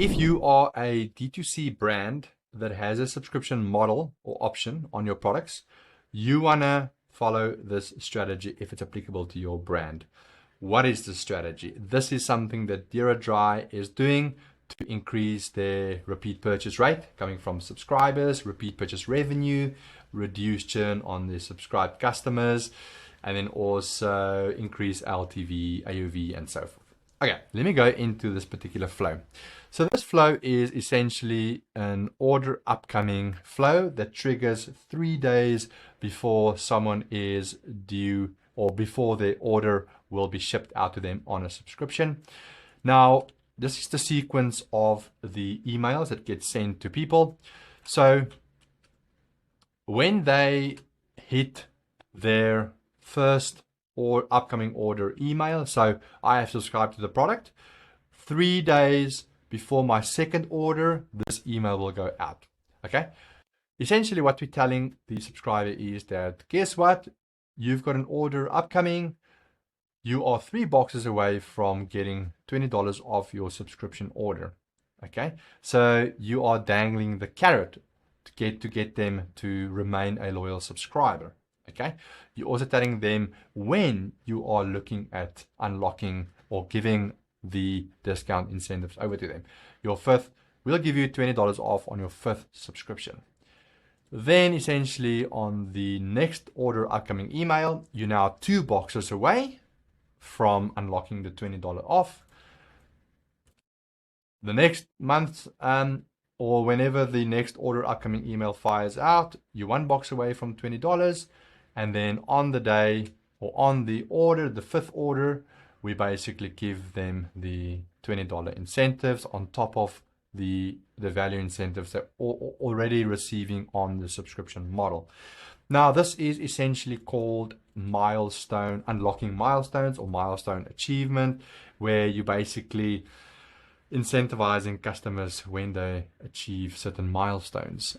If you are a D2C brand that has a subscription model or option on your products, you want to follow this strategy if it's applicable to your brand. What is the strategy? This is something that Duradry is doing to increase their repeat purchase rate coming from subscribers, repeat purchase revenue, reduce churn on their subscribed customers, and then also increase LTV, AOV, and so forth. Okay, let me go into this particular flow. So this flow is essentially an order upcoming flow that triggers 3 days before someone is due or before their order will be shipped out to them on a subscription. Now, this is the sequence of the emails that get sent to people. So when they hit their first or upcoming order email, so I have subscribed to the product, 3 days before my second order, this email will go out. Okay. Essentially what we're telling the subscriber is that, guess what? You've got an order upcoming. You are 3 boxes away from getting $20 off your subscription order. Okay. So you are dangling the carrot to get them to remain a loyal subscriber. Okay. You're also telling them when you are looking at unlocking or giving the discount incentives over to them. Your fifth, we'll give you $20 off on your 5th subscription. Then essentially on the next order upcoming email, you're now 2 boxes away from unlocking the $20 off. The next month, or whenever the next order upcoming email fires out, you're 1 box away from $20. And then on the day or on the order, the 5th order, we basically give them the $20 incentives on top of the value incentives that are already receiving on the subscription model. Now, this is essentially called milestone, unlocking milestones or milestone achievement, where you basically incentivizing customers when they achieve certain milestones.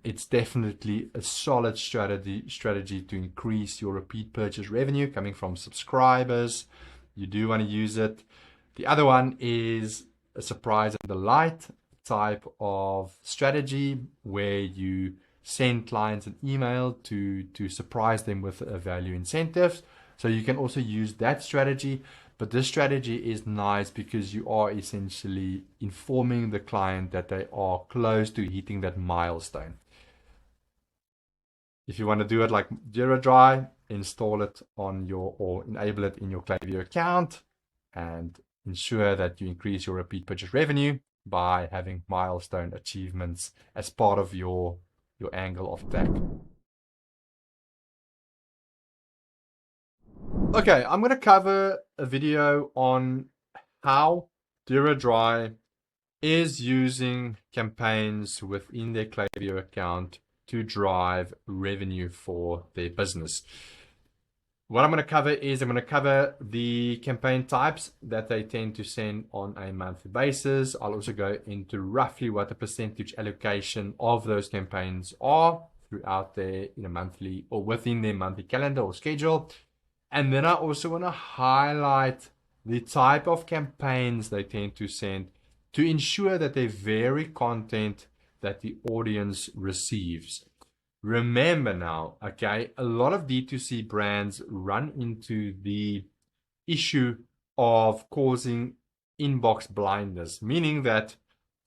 It's definitely a solid strategy to increase your repeat purchase revenue coming from subscribers. You do want to use it. The other one is a surprise and delight type of strategy where you send clients an email to surprise them with a value incentive. So you can also use that strategy. But this strategy is nice because you are essentially informing the client that they are close to hitting that milestone. If you want to do it like Duradry, install it on your or enable it in your Klaviyo account and ensure that you increase your repeat purchase revenue by having milestone achievements as part of your angle of attack. Okay, I'm going to cover a video on how Duradry is using campaigns within their Klaviyo account to drive revenue for their business. What I'm going to cover is I'm going to cover the campaign types that they tend to send on a monthly basis. I'll also go into roughly what the percentage allocation of those campaigns are throughout their monthly or within their monthly calendar or schedule. And then I also want to highlight the type of campaigns they tend to send to ensure that they vary content that the audience receives. Remember now, okay, a lot of D2C brands run into the issue of causing inbox blindness, meaning that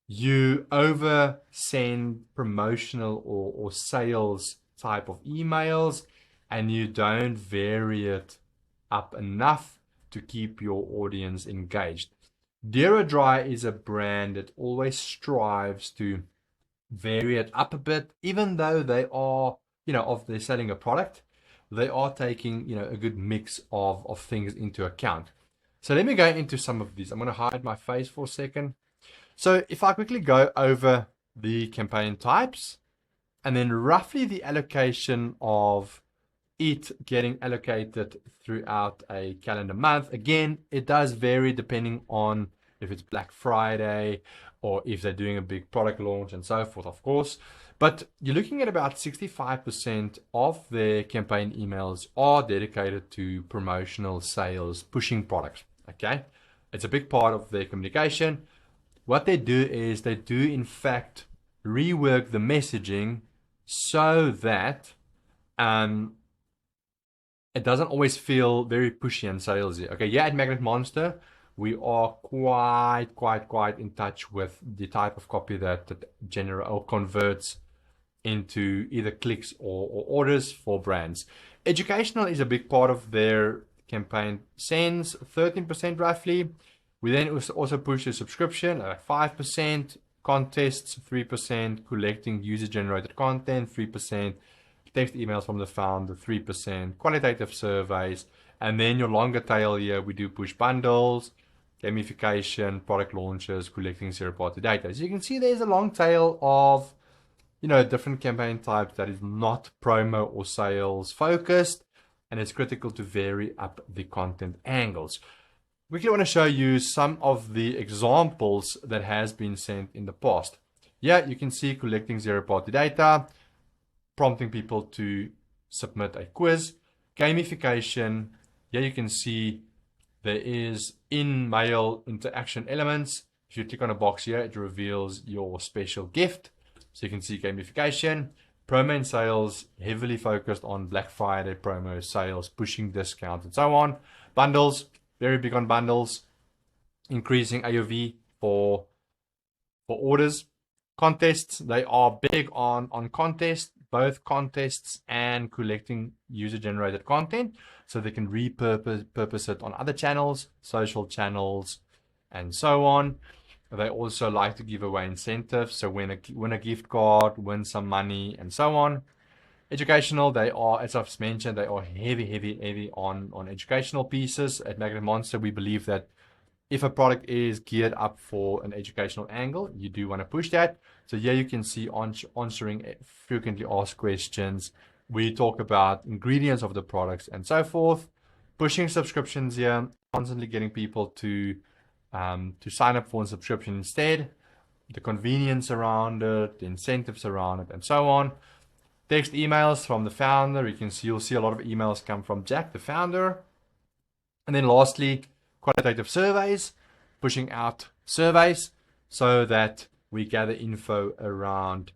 you over send promotional or sales type of emails and you don't vary it up enough to keep your audience engaged. Duradry is a brand that always strives to vary it up a bit, even though they are, they're selling a product, they are taking, a good mix of things into account. So let me go into some of these. I'm going to hide my face for a second. So if I quickly go over the campaign types and then roughly the allocation of it getting allocated throughout a calendar month. Again, it does vary depending on if it's Black Friday or if they're doing a big product launch and so forth, of course. But you're looking at about 65% of their campaign emails are dedicated to promotional sales, pushing products. Okay. It's a big part of their communication. what they do is they do in fact rework the messaging so that it doesn't always feel very pushy and salesy. Okay, yeah, at Magnet Monster, we are quite in touch with the type of copy that generates or converts into either clicks or orders for brands. Educational is a big part of their campaign. Sends 13% roughly. We then also push the subscription at 5%, contests 3%, collecting user-generated content 3%, text emails from the founder 3%, qualitative surveys, and then your longer tail here, we do push bundles, gamification, product launches, collecting zero-party data. So you can see there's a long tail of different campaign types that is not promo or sales focused, and it's critical to vary up the content angles. We want to show you some of the examples that has been sent in the past. Yeah, you can see collecting zero-party data, prompting people to submit a quiz, gamification. Here you can see there is in-mail interaction elements. If you click on a box here, it reveals your special gift. So you can see gamification, promo and sales, heavily focused on Black Friday promo sales, pushing discounts and so on. Bundles, very big on bundles, increasing AOV for orders. Contests, they are big on contests, both contests and collecting user-generated content, so they can repurpose it on other channels, social channels, and so on. They also like to give away incentives, so win a gift card, win some money, and so on. Educational, they are, as I've mentioned, they are heavy on educational pieces. At Magnet Monster, we believe that if a product is geared up for an educational angle, you do want to push that. So here you can see answering frequently asked questions. We talk about ingredients of the products and so forth. Pushing subscriptions here, constantly getting people to sign up for a subscription instead. The convenience around it, the incentives around it, and so on. Text emails from the founder. You'll see a lot of emails come from Jack, the founder. And then lastly, qualitative surveys, pushing out surveys so that we gather info around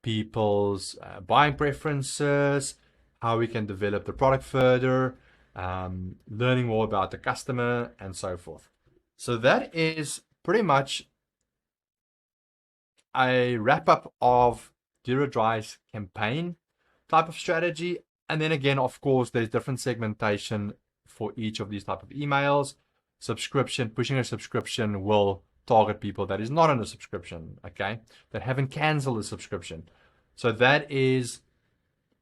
people's buying preferences, how we can develop the product further, learning more about the customer, and so forth. So that is pretty much a wrap-up of Duradry's campaign type of strategy. And then again, of course, there's different segmentation for each of these type of emails. Subscription, pushing a subscription will target people that is not on a subscription, okay, that haven't canceled a subscription. So that is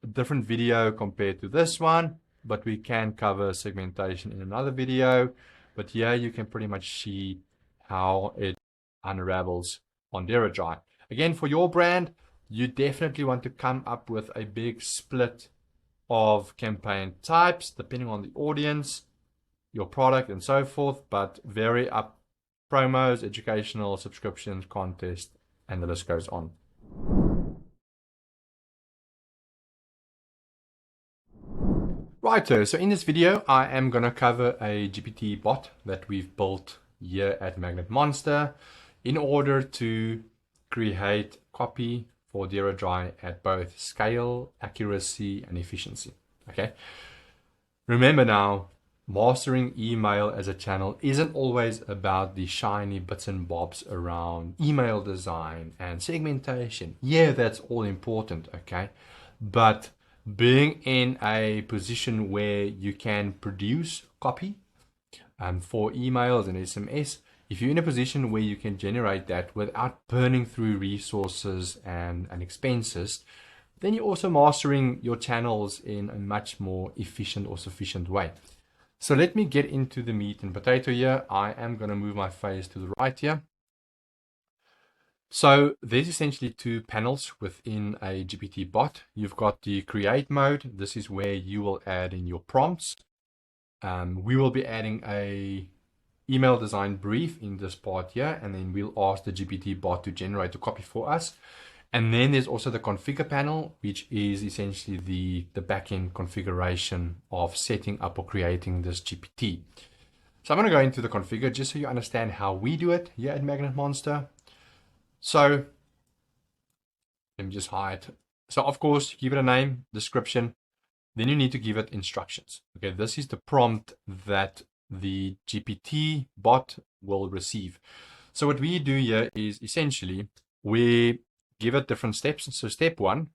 a different video compared to this one, but we can cover segmentation in another video. But here you can pretty much see how it unravels on Duradry. Again, for your brand, you definitely want to come up with a big split of campaign types depending on the audience, your product, and so forth, but vary up promos, educational, subscriptions, contest, and the list goes on. Right, so in this video, I am going to cover a GPT bot that we've built here at Magnet Monster in order to create copy for Duradry at both scale, accuracy, and efficiency. Okay. Remember now, mastering email as a channel isn't always about the shiny bits and bobs around email design and segmentation. Yeah, that's all important, okay? But being in a position where you can produce copy for emails and SMS, if you're in a position where you can generate that without burning through resources and expenses, then you're also mastering your channels in a much more efficient or sufficient way. So let me get into the meat and potato here. I am going to move my face to the right here. So there's essentially two panels within a GPT bot. You've got the create mode. This is where you will add in your prompts. We will be adding a email design brief in this part here, and then we'll ask the GPT bot to generate a copy for us. And then there's also the configure panel, which is essentially the backend configuration of setting up or creating this GPT. So I'm going to go into the configure just so you understand how we do it here at Magnet Monster. So let me just hide. So of course, give it a name, description, then you need to give it instructions. Okay, this is the prompt that the GPT bot will receive. So what we do here is essentially we give it different steps. So step one,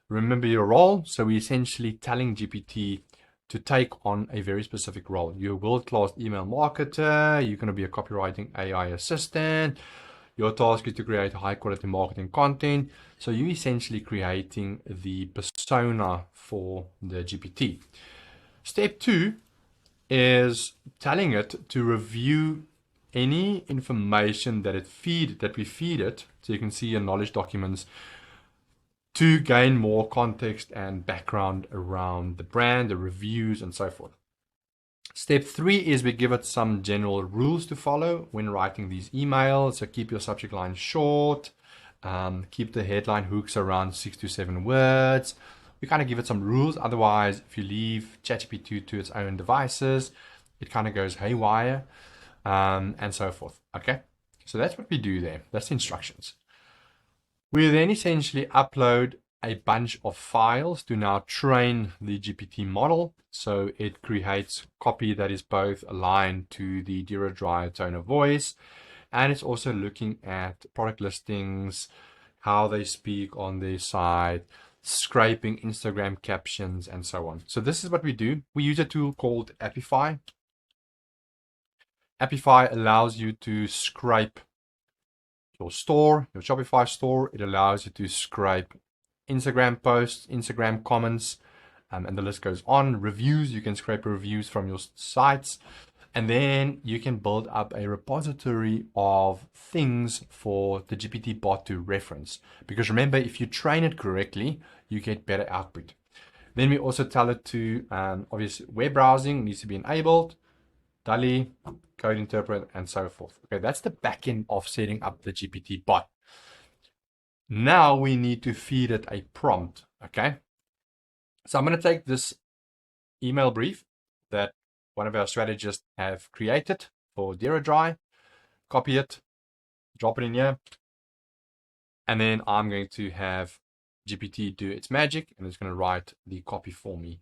remember your role. So we're essentially telling GPT to take on a very specific role. You're a world-class email marketer. You're going to be a copywriting AI assistant. Your task is to create high quality marketing content. So you're essentially creating the persona for the GPT. Step two is telling it to review any information that we feed it. So you can see your knowledge documents to gain more context and background around the brand, the reviews, and so forth. Step three is we give it some general rules to follow when writing these emails. So keep your subject line short, keep the headline hooks around 6 to 7 words. We kind of give it some rules. Otherwise, if you leave ChatGPT to its own devices, it kind of goes haywire, and so forth. Okay, so that's what we do there. That's the instructions. We then essentially upload a bunch of files to now train the GPT model. So it creates copy that is both aligned to the Duradry tone of voice, and it's also looking at product listings, how they speak on their site, scraping Instagram captions, and so on. So this is what we do. We use a tool called Apify. Apify allows you to scrape your store, your Shopify store. It allows you to scrape Instagram posts, Instagram comments, and the list goes on. Reviews, you can scrape reviews from your sites, and then you can build up a repository of things for the GPT bot to reference. Because remember, if you train it correctly, you get better output. Then we also tell it to, obviously, web browsing needs to be enabled, DALL-E, code interpret, and so forth. Okay, that's the back end of setting up the GPT bot. Now we need to feed it a prompt. Okay, so I'm going to take this email brief that one of our strategists have created for Duradry, copy it, drop it in here, and then I'm going to have GPT do its magic, and it's going to write the copy for me.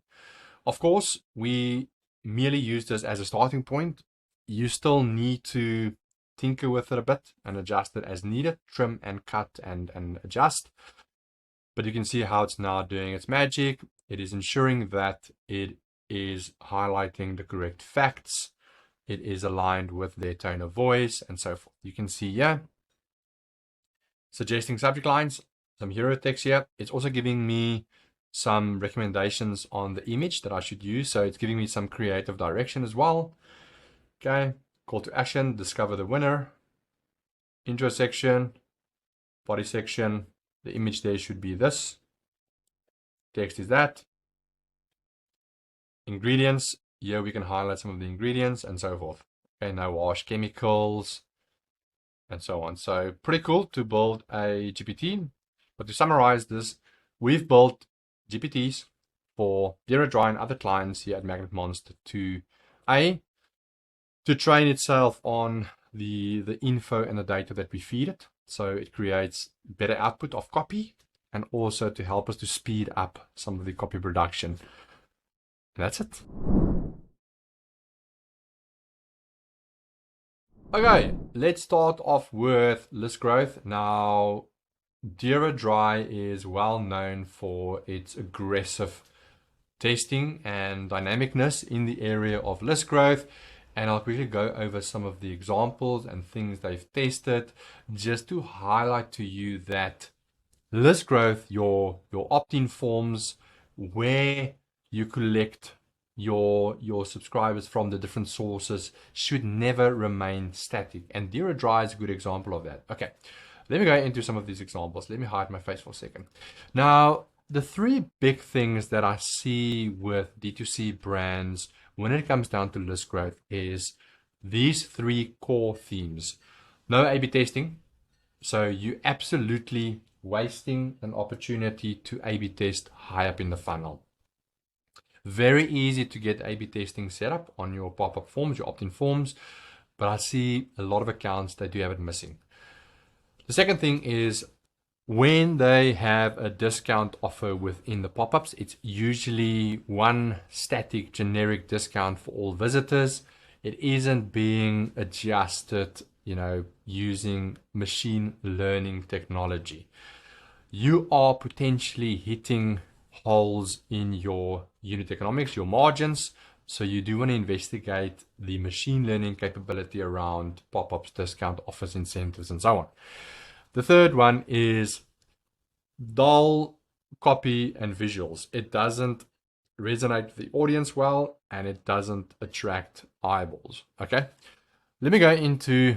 Of course, we merely use this as a starting point. You still need to tinker with it a bit and adjust it as needed, trim and cut and adjust. But you can see how it's now doing its magic. It is ensuring that it is highlighting the correct facts. It is aligned with their tone of voice and so forth. You can see here, suggesting subject lines, some hero text here. It's also giving me some recommendations on the image that I should use. So it's giving me some creative direction as well. Okay, call to action, discover the winner, intro section, body section. The image there should be this. Text is that. Ingredients, here we can highlight some of the ingredients and so forth. Okay, no wash chemicals and so on. So pretty cool to build a GPT. But to summarize this, we've built GPTs for Duradry and other clients here at Magnet Monster to train itself on the info and the data that we feed it. So it creates better output of copy, and also to help us to speed up some of the copy production. And that's it. Okay, let's start off with list growth. Now, Duradry is well known for its aggressive testing and dynamicness in the area of list growth. And I'll quickly go over some of the examples and things they've tested just to highlight to you that list growth, your opt-in forms where you collect your subscribers from the different sources should never remain static. And Duradry is a good example of that. Okay, let me go into some of these examples. Let me hide my face for a second. Now, the three big things that I see with D2C brands when it comes down to list growth is these three core themes. No A/B testing. So you absolutely wasting an opportunity to A/B test high up in the funnel. Very easy to get A/B testing set up on your pop-up forms, your opt-in forms, but I see a lot of accounts that do have it missing. The second thing is when they have a discount offer within the pop-ups, it's usually one static generic discount for all visitors. It isn't being adjusted, using machine learning technology. You are potentially hitting holes in your unit economics, your margins. So you do want to investigate the machine learning capability around pop-ups, discount offers, incentives, and so on. The third one is dull copy and visuals. It doesn't resonate with the audience well, and it doesn't attract eyeballs. Okay, let me go into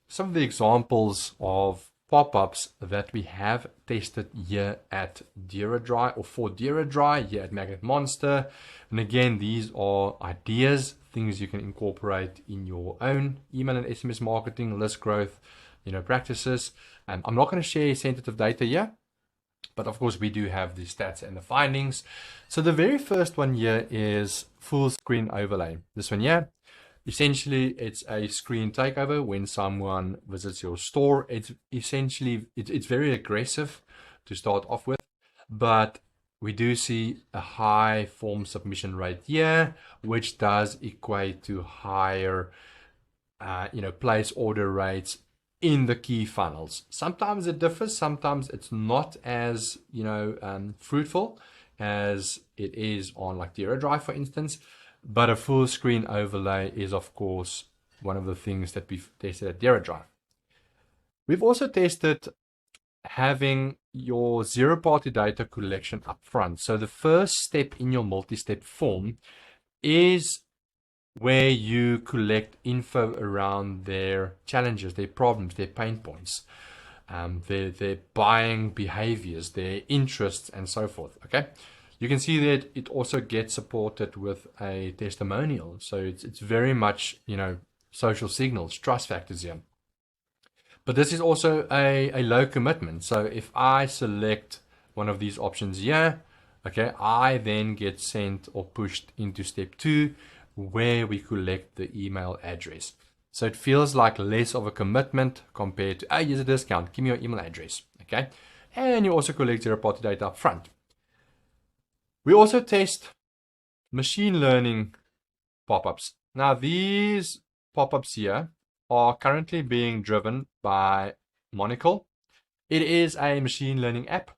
some of the examples of pop-ups that we have tested here at Duradry, or for Duradry here at Magnet Monster. And again, these are ideas, things you can incorporate in your own email and SMS marketing, list growth, practices. And I'm not going to share sensitive data here, but of course we do have the stats and the findings. So the very first one here is full screen overlay. This one here, essentially it's a screen takeover when someone visits your store. It's essentially, it's very aggressive to start off with, but we do see a high form submission rate here, which does equate to higher, place order rates in the key funnels. Sometimes it differs, sometimes it's not as fruitful as it is on like Duradry, for instance. But a full screen overlay is of course one of the things that we've tested at Duradry. We've also tested having your zero-party data collection up front. So the first step in your multi-step form is where you collect info around their challenges, their problems, their pain points, their buying behaviors, their interests, and so forth. Okay, you can see that it also gets supported with a testimonial. So it's very much, social signals, trust factors here. But this is also a low commitment. So if I select one of these options here, okay, I then get sent or pushed into step 2, where we collect the email address. So it feels like less of a commitment compared to, here's a discount, give me your email address. Okay, and you also collect zero-party data up front. We also test machine learning pop-ups. Now these pop-ups here are currently being driven by Monocle. It is a machine learning app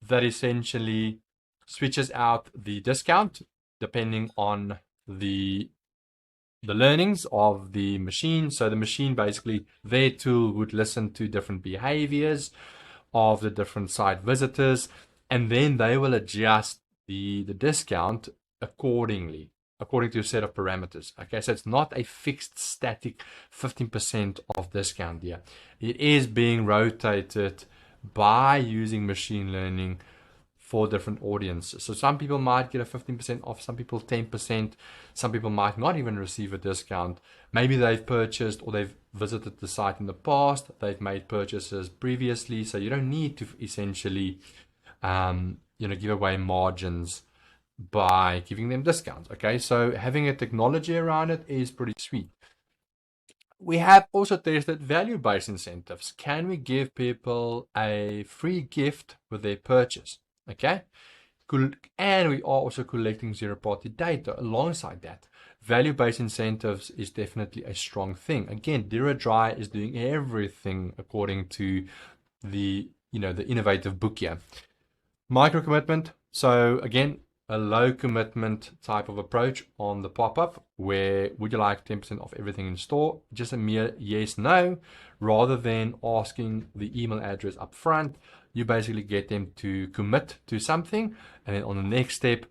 that essentially switches out the discount depending on the learnings of the machine. So the machine, basically their tool would listen to different behaviors of the different site visitors, and then they will adjust the discount accordingly, according to a set of parameters. Okay, so it's not a fixed static 15% off discount here. It is being rotated by using machine learning for different audiences. So some people might get a 15% off, some people 10%, some people might not even receive a discount. Maybe they've purchased or they've visited the site in the past, they've made purchases previously, so you don't need to essentially give away margins by giving them discounts. Okay, so having a technology around it is pretty sweet. We have also tested value-based incentives. Can we give people a free gift with their purchase? Okay, and we are also collecting zero-party data alongside that. Value-based incentives is definitely a strong thing. Again, Duradry is doing everything according to the innovative book here. Micro commitment. So again, a low commitment type of approach on the pop-up, where would you like 10% off everything in store? Just a mere yes, no, rather than asking the email address up front. You basically get them to commit to something, and then on the next step,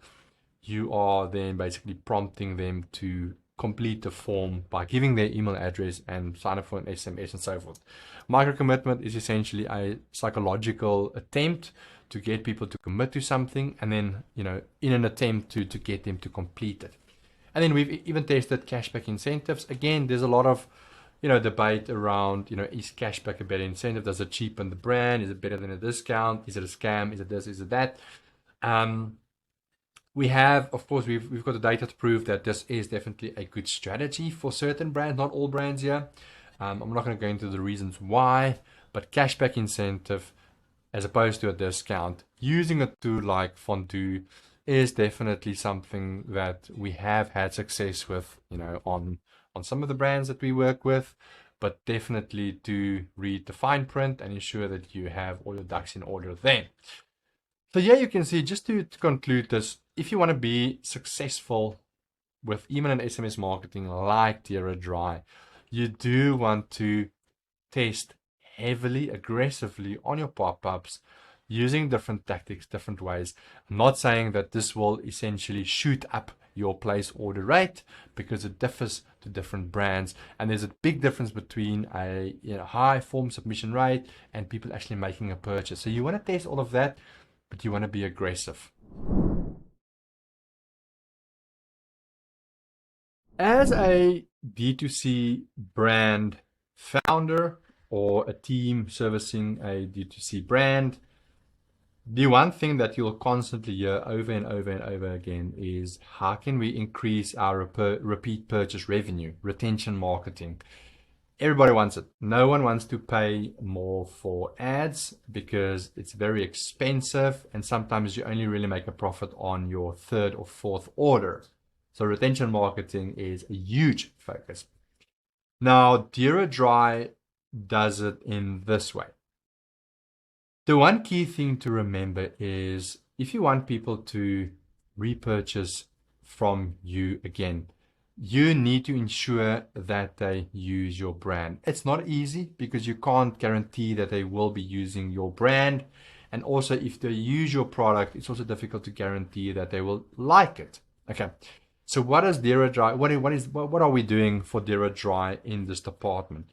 you are then basically prompting them to complete the form by giving their email address and sign up for an SMS and so forth. Micro commitment is essentially a psychological attempt to get people to commit to something, and then, in an attempt to get them to complete it. And then we've even tested cashback incentives. Again, there's a lot of, debate around, is cashback a better incentive? Does it cheapen the brand? Is it better than a discount? Is it a scam? Is it this? Is it that? We have, of course, we've got the data to prove that this is definitely a good strategy for certain brands, not all brands here. I'm not going to go into the reasons why, but cashback incentive as opposed to a discount, using a tool like Fondue is definitely something that we have had success with, on some of the brands that we work with. But definitely do read the fine print and ensure that you have all your ducks in order then. So yeah, you can see, just to conclude this, if you want to be successful with email and SMS marketing like Duradry, you do want to test heavily, aggressively on your pop-ups using different tactics, different ways. I'm not saying that this will essentially shoot up your place order rate, because it differs to different brands, and there's a big difference between a high form submission rate and people actually making a purchase. So you want to test all of that, but you want to be aggressive. As a D2C brand founder or a team servicing a D2C brand, the one thing that you'll constantly hear over and over and over again is, how can we increase our repeat purchase revenue, retention marketing? Everybody wants it. No one wants to pay more for ads because it's very expensive, and sometimes you only really make a profit on your third or fourth order. So retention marketing is a huge focus. Now, Duradry does it in this way. The one key thing to remember is, if you want people to repurchase from you again, you need to ensure that they use your brand. It's not easy because you can't guarantee that they will be using your brand. And also, if they use your product, it's also difficult to guarantee that they will like it. Okay. So what is Duradry? What are we doing for Duradry in this department?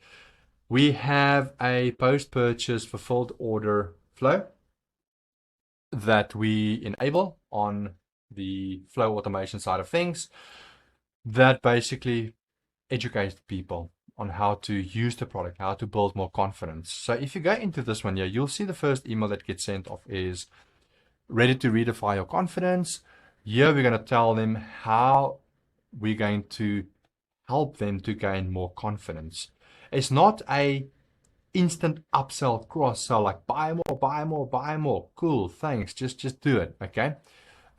We have a post-purchase fulfilled order flow that we enable on the flow automation side of things, that basically educates people on how to use the product, how to build more confidence. So if you go into this one here, you'll see the first email that gets sent off is ready to redefine your confidence. Here we're going to tell them how we're going to help them to gain more confidence. It's not a instant upsell, cross sell, like buy more, buy more, buy more. Cool, thanks. Just do it. Okay.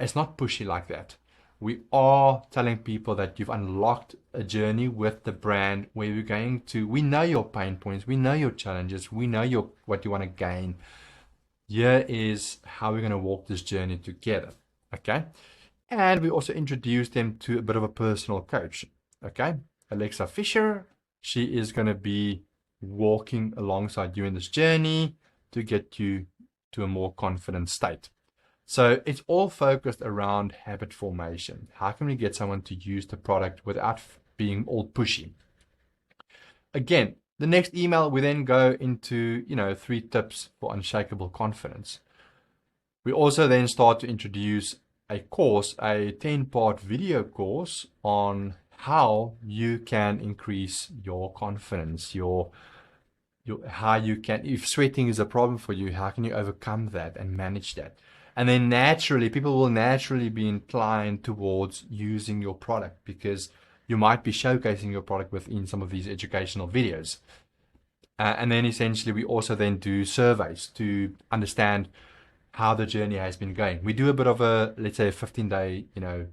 It's not pushy like that. We are telling people that you've unlocked a journey with the brand where we know your pain points, we know your challenges, we know what you want to gain. Here is how we're going to walk this journey together. Okay. And we also introduce them to a bit of a personal coach. Okay. Alexa Fisher, she is going to be walking alongside you in this journey to get you to a more confident state. So it's all focused around habit formation. How can we get someone to use the product without being all pushy? Again, the next email, we then go into 3 tips for unshakable confidence. We also then start to introduce a course, a 10-part video course on how you can increase your confidence, how you can, if sweating is a problem for you, how can you overcome that and manage that? And then naturally, people will naturally be inclined towards using your product because you might be showcasing your product within some of these educational videos. And then essentially, we also then do surveys to understand how the journey has been going. We do a bit of a, let's say, a 15-day,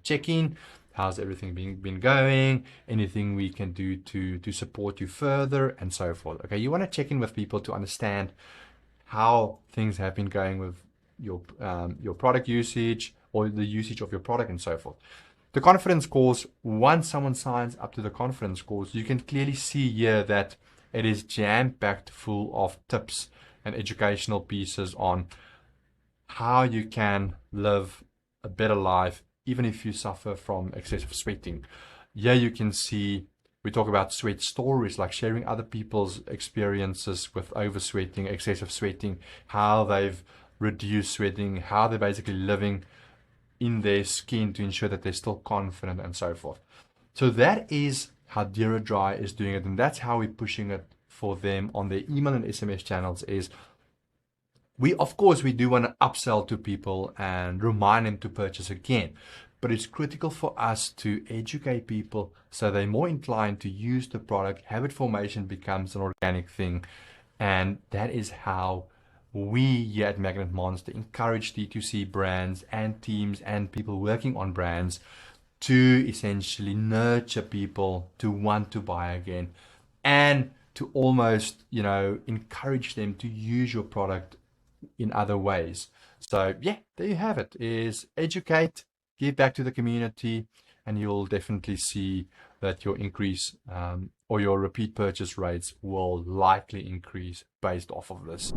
check-in. How's everything been going? Anything we can do to support you further, and so forth. Okay, you want to check in with people to understand how things have been going with your product usage, or the usage of your product, and so forth. The confidence course, once someone signs up to the confidence course, you can clearly see here that it is jam-packed full of tips and educational pieces on how you can live a better life, even if you suffer from excessive sweating. Here you can see, we talk about sweat stories, like sharing other people's experiences with oversweating, excessive sweating, how they've reduced sweating, how they're basically living in their skin to ensure that they're still confident, and so forth. So that is how Duradry is doing it, and that's how we're pushing it for them on their email and SMS channels, is Of course, we do want to upsell to people and remind them to purchase again. But it's critical for us to educate people so they're more inclined to use the product. Habit formation becomes an organic thing. And that is how we here at Magnet Monster encourage D2C brands and teams and people working on brands to essentially nurture people to want to buy again and to almost, encourage them to use your product in other ways. So yeah, there you have it, is educate, give back to the community, and you'll definitely see that your increase or your repeat purchase rates will likely increase based off of this.